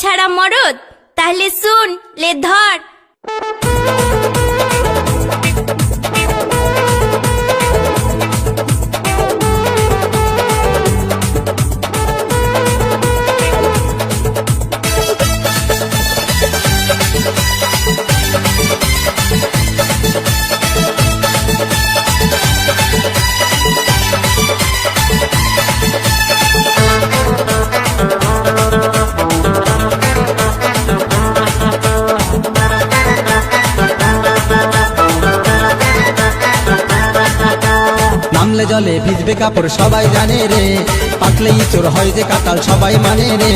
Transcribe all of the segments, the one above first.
ছাড়া মরদ, তাহলে শুন লে ধর। নামলে জলে ভিজবে কাপড় সবাই জানে রে, পাকলে ইঁচড় হয় যে কাঁঠাল সবাই মানে রে।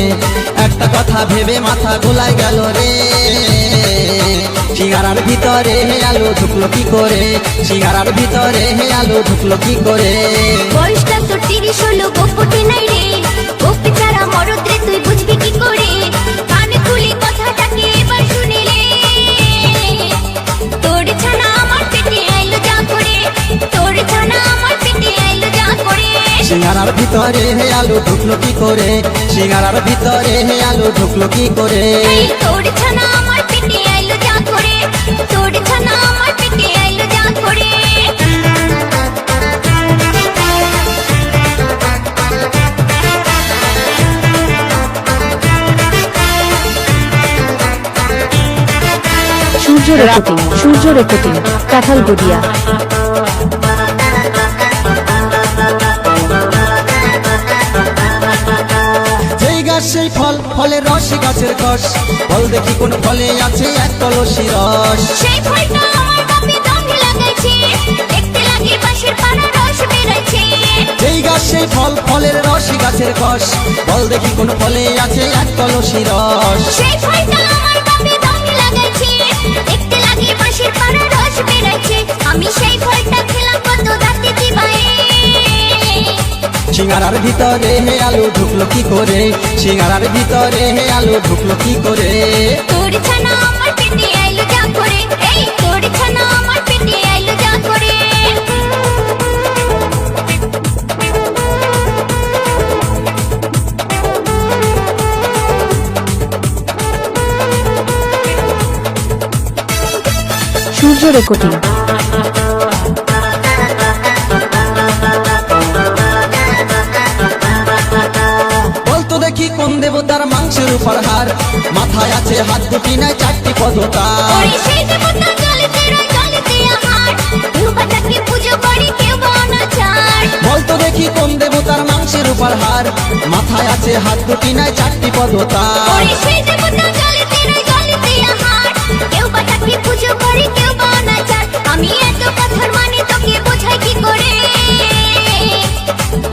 একটা কথা ভেবে মাথা গোলাই গেল রে, সিঙ্গারার ভিতরে হে আলো ঢুকলো কি করে, সিঙ্গারার ভিতরে হে আলো ঢুকলো কি করে। বয়সটা তো 30 হলো, গোপটে নাই রে, গোপি ছাড়া মরদ রে, তুই বুঝবি কি করে? কানে খুলি কথাটাকে এবার শুনিলে, তোর ছানা আমার পেটে আইলো যা করে, তোর ছানা আমার পেটে আইলো যা করে। সিঙ্গারার ভিতরে হে আলো ঢুকলো কি করে, সিঙ্গারার ভিতরে হে আলো ঢুকলো কি করে। এই তোর ছানা আমার পেটে আইলো যা করে, তোর ছানা আমার পেটে আইলো যা করে। সূর্য রেকর্ডিং কাঁঠালগড়িয়া। যেই গাছ সেই ফল, ফলের রস গাছের কষ, ফল দেখি কোন ফলে আছে এক কলসি রস। সেই ফলটা আমার বাপে দমে লাগাইছে, দেখতে লাগে বাঁশের পানা রস বেরাইছে। যেই গাছ সেই ফল, ফলের রস গাছের কষ, ফল দেখি কোন ফলে আছে এক কলসি রস। সেই ফলটা আমার বাপে দমে লাগাইছে, দেখতে লাগে বাঁশের পানা রস বেরাইছে। আমি সেই ফলটা খেলাম কত রাতে দিবায়ে। সিঙ্গারার ভিতরে হে আলো ঢুকলো কি করে, সিঙ্গারার ভিতরে হে আলো ঢুকলো কি করে। তোর ছানা আমার পেটে আইলো যা করে, এই তোর ছানা আমার পেটে আইলো যা করে। সূর্য রেকর্ডিং। বলতো দেখি কোন দেবতার মাংসের উপর হার, মাথায় আছে হাত দুটি নাই চারটি পদতা। ওরে সেই দেবতা জলেতে রয় জলেতে আমার, রূপাটাকে পুজো করি কেউ অনাচার। বলতো দেখি কোন দেবতার মাংসের উপর হার, মাথায় আছে হাত দুটি নাই চারটি পদতা। ওরে সেই দেবতা জলেতে রয় জলেতে আমার, কেউ বাটাকে পুজো করি কেউ অনাচার। আমি এত কথার মানে তোকে বোঝাই কি করে?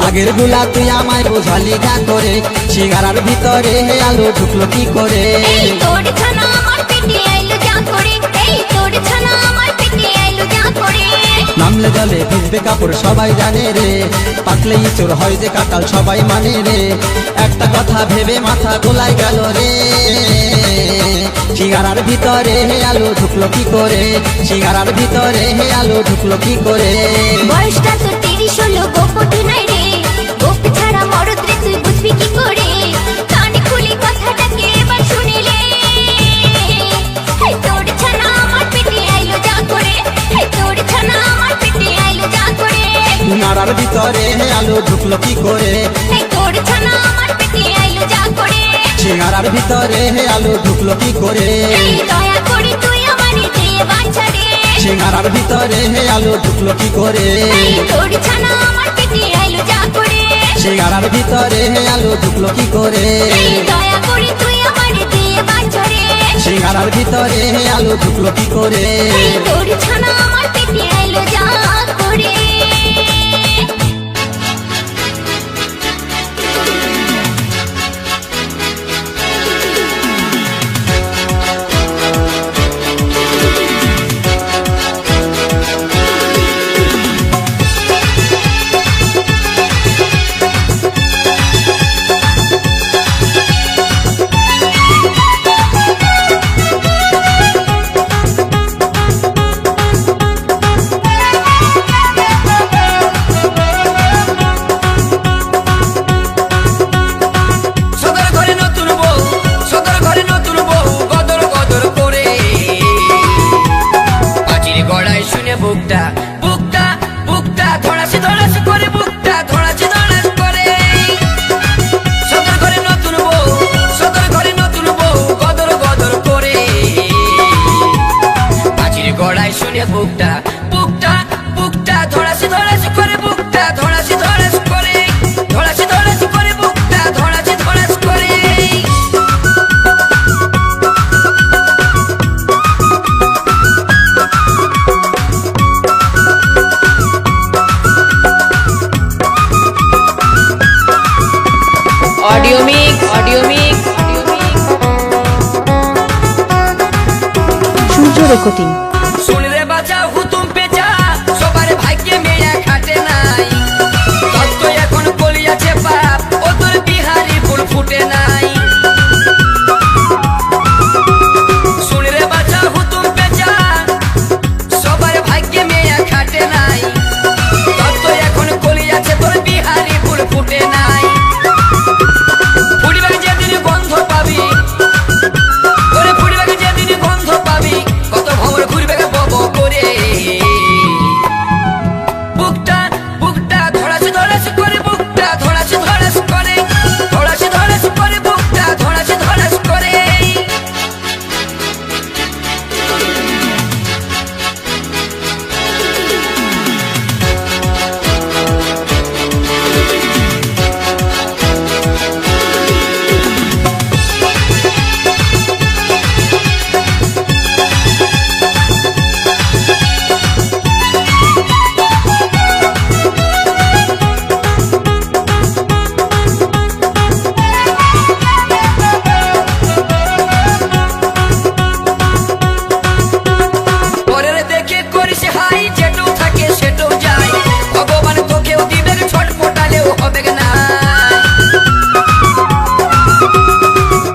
আগের গুলা তুই আমায় বোঝালি না করে, সিঙ্গারার ভিতরে হে আলো ঢুকলো কি করে। এই তোর ছানা আমার পেটে আইলো যা করে, এই তোর ছানা আমার পেটে আইলো যা করে। নামলে জলে ভিজবে কাপড় সবাই জানে রে, পাকলে ইঁচড় হয় যে কাঁঠাল সবাই মানে রে। একটা কথা ভেবে মাথা গোলাই গেল রে, সিঙ্গারার ভিতরে হে আলো ঢুকলো কি করে, সিঙ্গারার ভিতরে হে আলো ঢুকলো কি করে। বয়সটা তো 30 হলো, গোপটে নাই রে, গোপি ছাড়া মরদ রে, তুই বুঝবি কি করে? কানে খুলি কথাটাকে এবার শুনিলে, এই তোর ছানা আমার পেটে আইলো যা করে, এই তোর ছানা আমার পেটে আইলো যা করে। সিঙ্গারার ভিতরে হে আলো ঢুকলো কি করে, এই তোর ছানা আমার পেটে আইলো যা করে। সিঙ্গারার ভিতরে হে আলো ঢুকলো কি করে। এই দয়া করে তুই আমারে দে বাছা রে, সিঙ্গারার ভিতরে হে আলো ঢুকলো কি করে। এই তোর ছানা আমার পেটে আইলো যা করে। সিঙ্গারার ভিতরে হে আলো ঢুকলো কি করে। এই দয়া করে তুই আমারে দে বাছা রে, সিঙ্গারার ভিতরে হে আলো ঢুকলো কি করে। এই তোর ছানা আমার পেটে আইলো যা করে। রেকর্ডিং। सुन रे बचा हुतुम पेचा सबार भाग्य मेया खाटे নাই তত্ত্ব এখন কলিয়াছে বাপ ও তোর বিহারি ফুল ফুটে নাই सुन रे बचा हुतुम पेचा সবার ভাগ্য মেয়া খাটে নাই তত্ত্ব এখন কলিয়াছে তোর বিহারি ফুল ফুটে নাই ফুটবে যেদিন গন্ধ পাবি ওরে ফুটবে যেদিন গন্ধ পাবি কত ভ্রমর ঘুরবে বব করে বুকটা বুকটা ধড়াস ধড়াস করে বুকটা ধড়াস ধড়াস করে ধড়াস ধড়াস করে বুকটা ধড়াস ধড়াস করে পরের দেখে করিস হাই যেটাও থাকে সেটাও যায় ভগবান তোকেও দিবে ছটফটালেও হবে না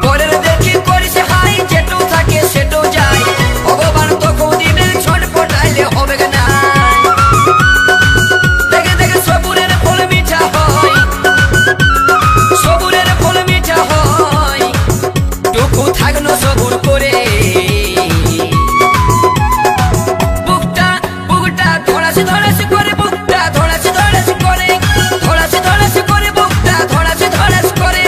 পরের দেখে করিস হাই যেটাও থাকে সেটাও যায় ভগবান তোকেও দিবে ছটফটালে হবে না দেখে দেখে সবুরের ফল মিঠা হয় সবুরের ফল মিঠা হয় টুকু থাকনো সবুর করে বুকটা বুকটা ধড়াস ধড়াস করে বুকটা ধড়াস ধড়াস করে ধড়াস ধড়াস করে বুকটা ধড়াস ধড়াস করে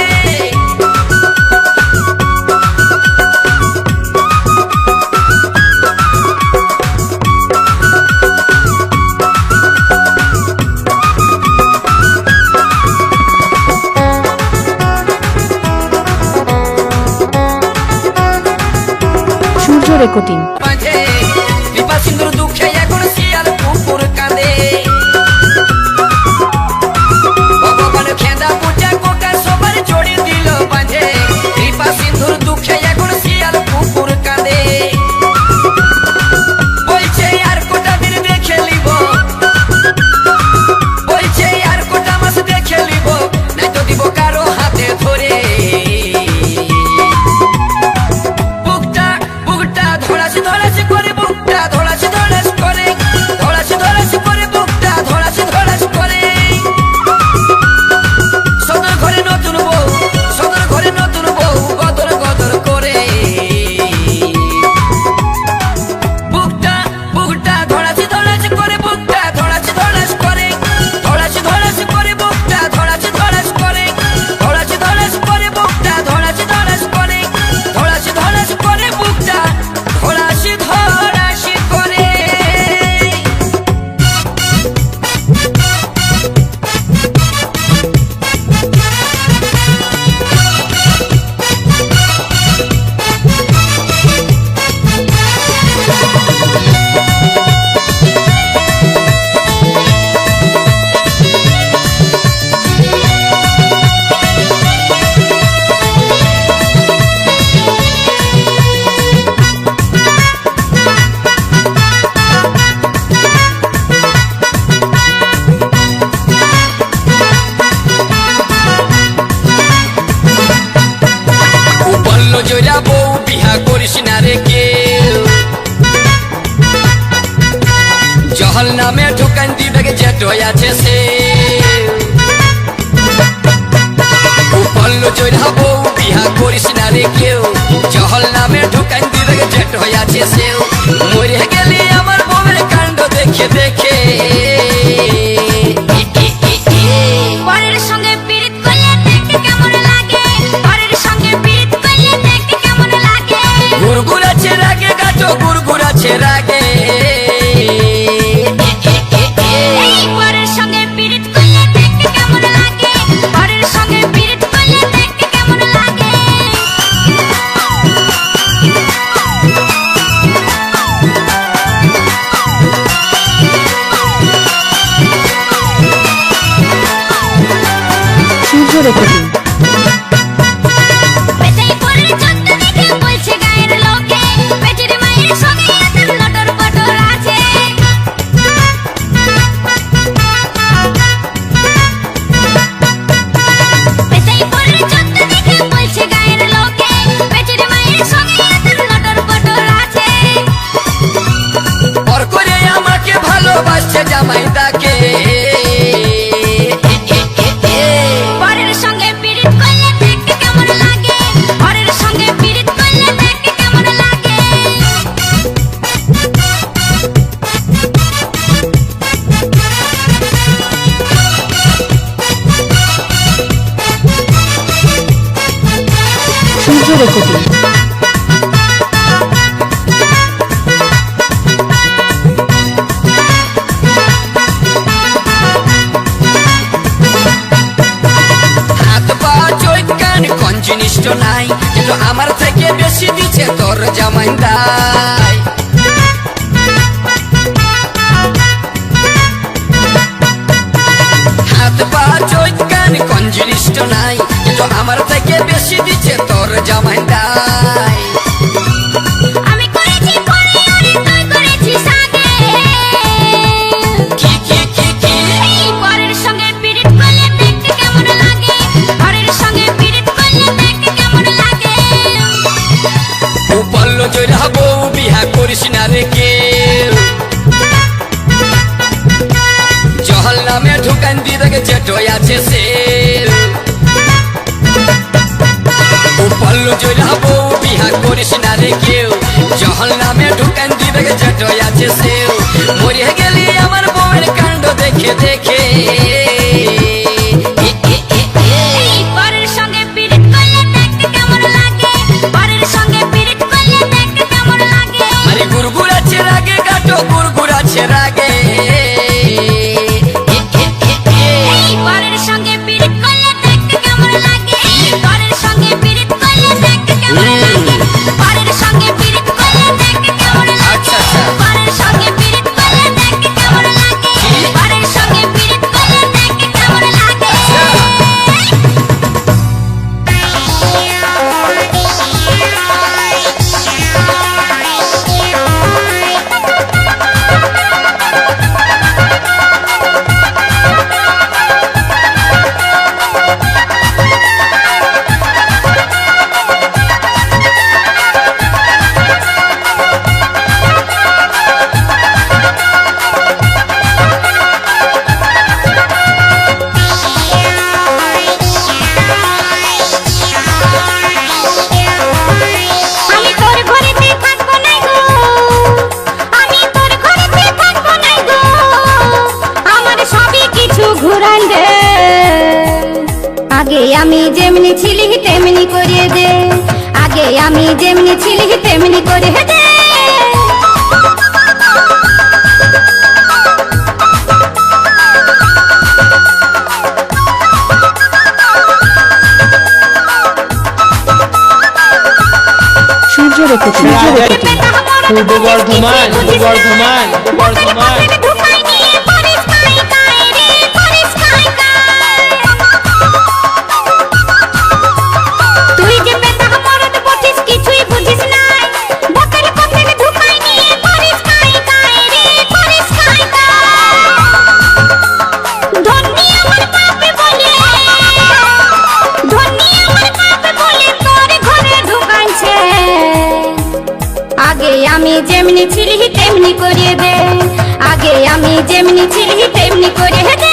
সূর্য রেকর্ডিং। মাঝে বিপা সিন্ধুর দুঃখে এখন শিয়াল কুকুর কাঁদে ভগবান খেদা পূজা কোকা সবার জড়িয়ে দিল বাঁধে বিপা সিন্ধুর দুঃখে এখন শিয়াল কুকুর কাঁদে বলছে আর কোটা দিন দেখে লিব বলছে আর কোটা মাস দেখে লিব নাই তো দিব কারো হাতে ধরে বুকটা বুকটা ধড়াস ধড়াস করে বুকটা ধড়াস ধড়াস করে ধড়াস ধড়াস করে বুকটা ধড়াস ধড়াস করে সদর ঘরে নতুন বউ সদর ঘরে নতুন বউ গদর গদর করে বুকটা বুকটা ধড়াস ধড়াস করে বুকটা ধড়াস ধড়াস করে ধড়াস ধড়াস করে বুকটা ধড়াস ধড়াস করে ধড়াস ধড়াস করে বুকটা ধড়াস ধড়াস করে ধড়াস ধড়াস করে বুকটা ধড়াস ধড়াস করে বলল জয়া বউ বিহা করিস না রে কেউ জহল নামে ঢুকান দিবে যেট আছে সে বলল জয়া বউ বিহা করিস না রে কেউ জহল নামে ঢুকান দিবে যেট আছে সেও মরে গেলি আমার বউয়ের কাণ্ড দেখে দেখে পরের সঙ্গে পীড়িত করলে দেখতে কেমন লাগে পরের সঙ্গে পীড়িত করলে দেখতে কেমন লাগে গুরগুরাছে রাগে গাটো গুরগুরাছে রাগে এই পরের সঙ্গে পীড়িত করলে দেখতে কেমন লাগে পরের সঙ্গে পীড়িত করলে দেখতে কেমন লাগে সূর্য রেকর্ডিং। পেটেই পরের চোদ্দ দেখে বলছে গায়ের লোকে পেটের মায়ের সঙ্গে এত হাত পা চোখ কান কোন জিনিসটা নাই কিন্তু আমার থেকে বেশি দিচ্ছে তোর জামাইদাই। হাত পা চোখ কান কোন জিনিসটা নাই কিন্তু আমার থেকে বেশি দিচ্ছে তোর জামাইদাই। আমি করেছি পরে আরে তুই করেছিস আগে। কি কি কি কি এই পরের সঙ্গে পিরিত করলে দেখতে কেমন লাগে, পরের সঙ্গে পিরিত করলে দেখতে কেমন লাগে। ও বলল জয়রা বউ বিহা করিস না রে কেউ, জহল নামে ঢুকান দিয়ে দেখে চেটোয় আছে সে। ও বলল জয়রা বউ বিহা করিস না রে কেউ, জহল নামে ঢুকান দিয়ে দেখে চেটোয় আছে সে। মরে গেলি আমার বউয়ের কাণ্ড দেখে দেখে। এই পরের সঙ্গে পিরিত করলে দেখতে কেমন লাগে, পরের সঙ্গে পিরিত করলে দেখতে কেমন লাগে। আরে গুড়গুড় আছে রাগে গাটো গুড়গুড় আছে রাগে। এই পরের সঙ্গে পিরিত করলে দেখতে কেমন লাগে, পরের সঙ্গে পিরিত করলে দেখতে কেমন লাগে। পরের সঙ্গে পিরিত করলে দেখতে কেমন লাগে, আচ্ছা, আচ্ছা। পরের সঙ্গে পিরিত করলে দেখতে কেমন লাগে, পরের সঙ্গে পিরিত করলে দেখতে কেমন লাগে। আমি তোর ঘরেতে থাকবো নাই গো, আমি তোর ঘরেতে থাকবো নাই গো, আমার সবই কিছু ঘুরান দে। আগে আমি যেমনি ছিলি তেমনি করে দে, আগে আমি যেমনি ছিলি তেমনি করে দে। সূর্য রেকর্ডিং পূর্ব বর্ধমান, পূর্ব বর্ধমান, পূর্ব বর্ধমান। তুই যে বেটা মরদ বটিস কিছুই বুঝিস নাই, বকের পকেট ঢুকাই নিয়ে করিস কাই কাই রে, করিস কাই কাই। ধন্যি আমার বাপে বলে, ধন্যি আমার বাপে বলে তোর ঘরে ঢুকাইছে। আগে আমি যেমনি ছিলি তেমনি করে দে, আগে আমি যেমনি ছিলি তেমনি করে দে।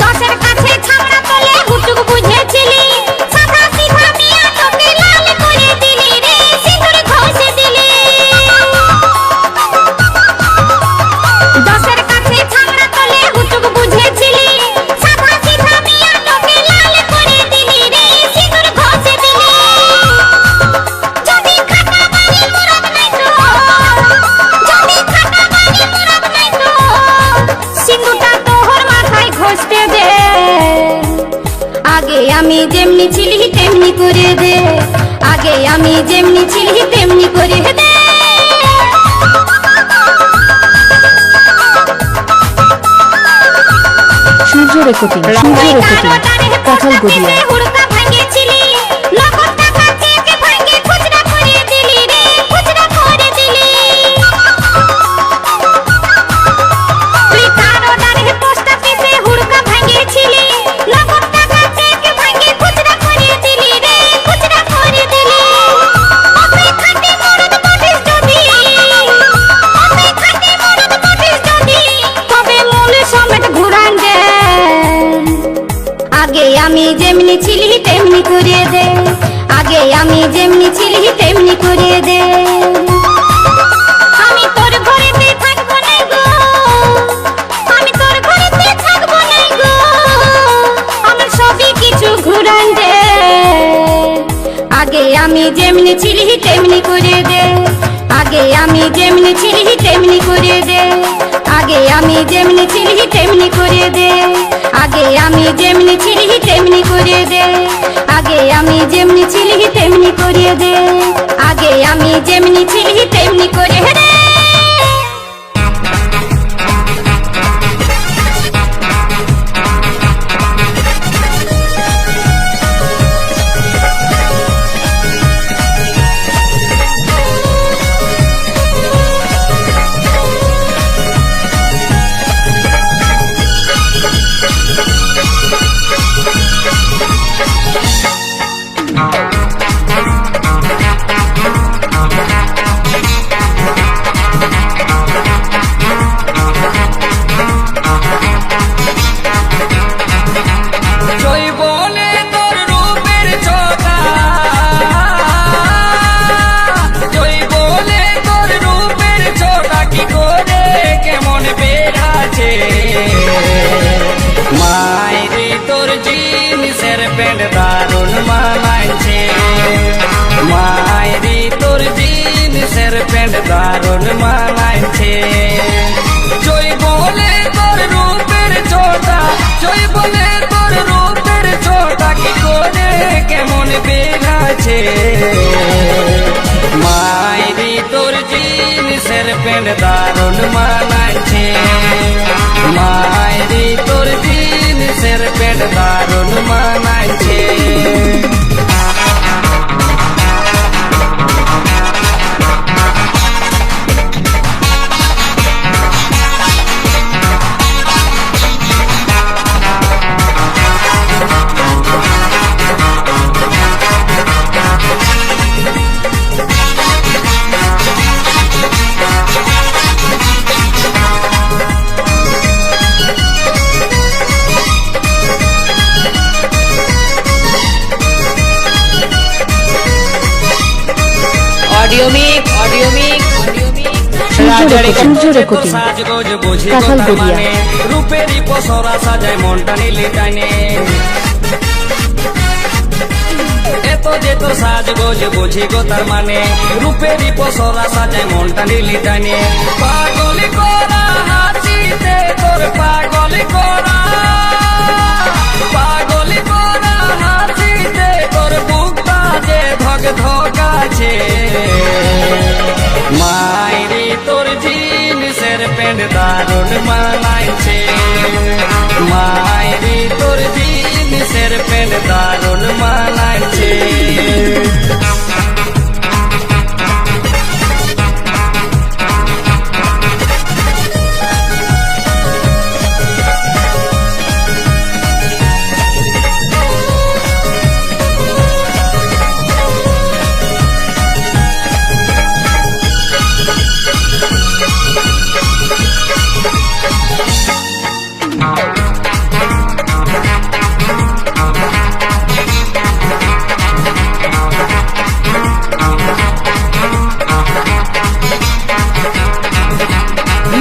দশের কাছে ছামড়া তোলে হুটুক বুঝেছিলি, সাদা সিধা মিয়া তোকে লাল করে দিলি রে, সিঁদুর ঘষে দিলি। দশের কাছে ছামড়া তোলে হুটুক বুঝেছিলি, সাদা সিধা মিয়া তোকে লাল করে দিলি রে, সিঁদুর ঘষে দিলি। যদি খাটা বাড়ি মুরাদ নাই তো, যদি খাটা বাড়ি মুরাদ নাই তো, সিঁদুরটা তোহর মাথায় ঘষতে দে। আগে আমি যেমনি ছিলি তেমনি করে দে, আগে আমি যেমনি ছিলি তেমনি করে দে। সূর্য রেকর্ডিং, সূর্য রেকর্ডিং, কাঁঠাল গড়িয়া। হুড়কা ভাঙেছিলি, নগদ টাকা চেকে ভাঙে খুচরা করে দিলি রে, খুচরা করে দিলি। তুই কারো দাঁড়ে পোস্ট অফিসে হুড়কা ভাঙেছিলি, নগদ টাকা চেকে ভাঙে খুচরা করে আগে আমি যেমনি ছিলি তেমনি করে দে, আগে আমি যেমনি ছিলি তেমনি করে দে, আগে আমি যেমনি ছিলি তেমনি করে দে, আগে আমি যেমনি ছিলি তেমনি করে দে, আগে আমি যেমনি ছিলি তেমনি করে দে, আগে আমি যেমনি ছিলি তেমনি করে দে। জৈবনে তোর রূপের ছটা, জৈবনে তোর রূপের ছটা কি করে কেমন বেড়াচ্ছে, মায়েরি তোর জিনিসের প্যান্ট দারুণ মানাইছে, মায়েরি তোর জিনিসের প্যান্ট দারুণ মানাইছে। জৈবনে তোর রূপের ছটা, জৈবনে তোর রূপের ছটা কি করে কেমন বেড়াচ্ছে, মায়েরি তোর জিনিসের প্যান্ট দারুণ মানাইছে, মায়েরি তোর জিনিসের প্যান্ট দারুণ মানাইছে। অডিও মিক, অডিও মিক, অডিও মিক। সূর্য রেকর্ডিং সাজগোজ বুঝি কাঁঠালগড়িয়া। মানে রূপেরই পসরা সাজায় মনটা নিলে টানে, এত যে তোর সাজগোজ বুঝি গো তার মানে রূপেরই পসরা সাজায় মনটা নিলে টানে, পাগলি করা হাসিতে তোর পাগলি করা, পাগলি করা হাসিতে তোর বুকটা যে ধক ধকাছে, মায়েরি তোর জিনিসের প্যান্ট দারুণ মানাইছে, মায়েরি তোর জিনিসের প্যান্ট দারুণ মানাইছে।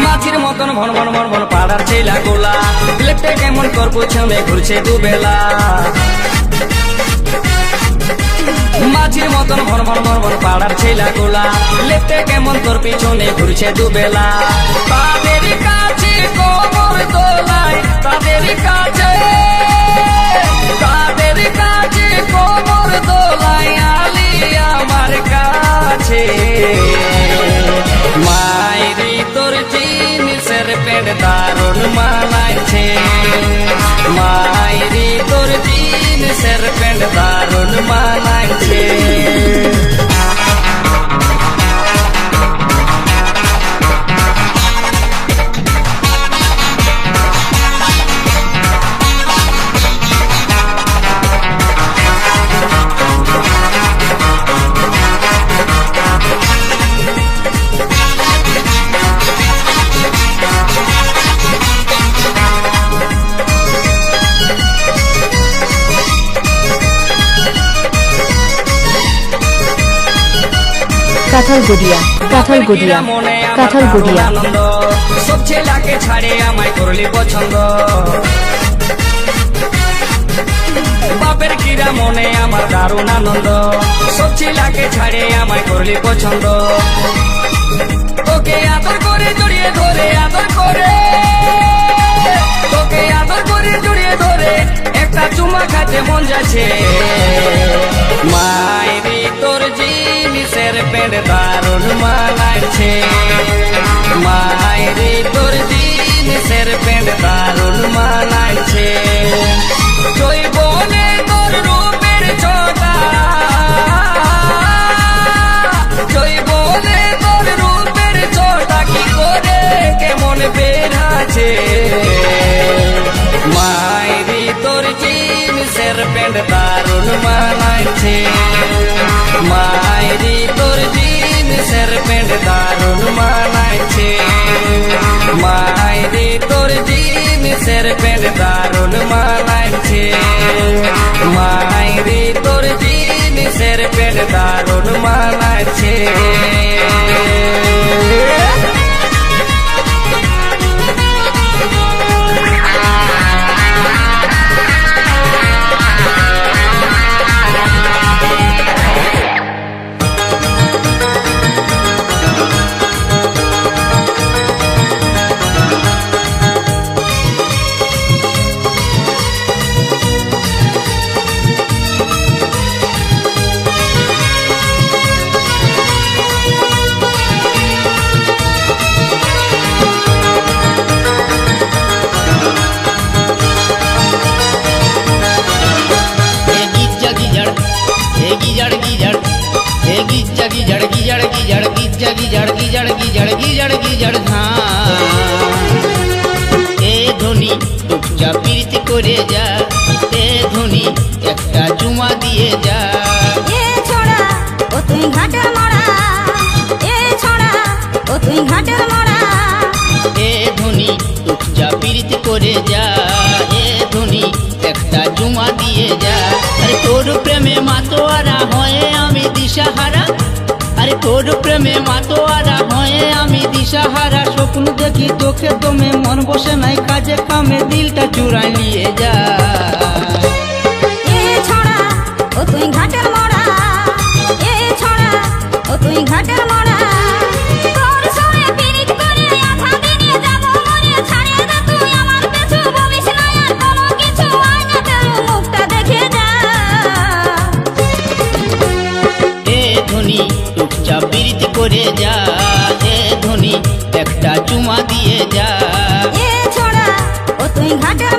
মাছির মতন ভন ভন ভন ভন পাড়ার ছেলা গোলা, লেপটে কেমন করবো ছমে ঘুরছে দুবেলা, মাছির মতন ভন ভন ভন ভন পাড়ার ছেলা গোলা, লেপটে কেমন তোর পিছনে ঘুরছে দুবেলা, তাদের কাছে কোমর দোলায়, তাদের কাছে, তাদের কাছে কোমর দোলায় আলি আমার কাছে, মায়েরি তোর জিনিসের প্যান্ট দারুণ মানাইছে, মায়েরি তোর জিনিসের প্যান্ট দারুণ মানাইছে। কাঁঠালগড়িয়া, কাঁঠালগড়িয়া, কাঁঠালগড়িয়া। সব ছেলেকে ছাড়ে আমায় করলি পছন্দ, বাপের কিরা মনে আমার দারুণ আনন্দ, মহিলাকে ছাড়ে আমায় করলি পছন্দ তোকে আদর করে জড়িয়ে ধরে আদর করে তোকে আদর করে জড়িয়ে ধরে একটা চুমা খাতে মন যাচ্ছে মায়েরি তোর জিনিসের প্যান্ট দারুণ মানাচ্ছে মায়েরি তোর জিনিসের প্যান্ট দারুণ মানাচ্ছে জৈবনে তোর রূপের ছটা জৈবনে তোর রূপের ছটা কি করে কেমন বের আছে মায়েরি তোর জিনিসের প্যান্ট দারুণ মানাচ্ছে মায়েরি তোর জিনিসের প্যান্ট দারুণ মানাচ্ছে মায়েরি তোর জিনিসের প্যান্ট দারুণ মানাচ্ছে মায়েরি তোর জিনিসের প্যান্ট দারুণ মানাচ্ছে প্রীতি করে যা এ ধনী একটা চুমা দিয়ে যা এ ছড়া ও তুই ঘাটের মরা এ ছড়া ও তুই ঘাটের মরা এ ধনী যা প্রীতি করে যা এ ধনী একটা চুমা দিয়ে যা আরে তোর প্রেমে মাতোয়ারা হয়ে আমি দিশাহারা আরে তোর প্রেমে মাতোয়ারা হয়ে আমি দিশাহারা স্বপ্ন দেখি তোকে তুমি মন বসে নাই কাজে কামে দিলটা চুরাই নিয়ে যা এ ছড়া ও তুই ঘাটের মরা এ ছড়া ও তুই ঘাটের মরা তোর সঙ্গে পিরিত করে আধা দিনে যাব মনে ছাড়িয়ে দে তুই আমার পিছু বলিস না আর কোনো কিছু আয়নাতে মুখটা দেখে যা এ ধনী চুপচাপ প্রীতি করে যা এ ধনী একটা চুমা দিয়ে যা এ ছড়া ও তুই ঘাটের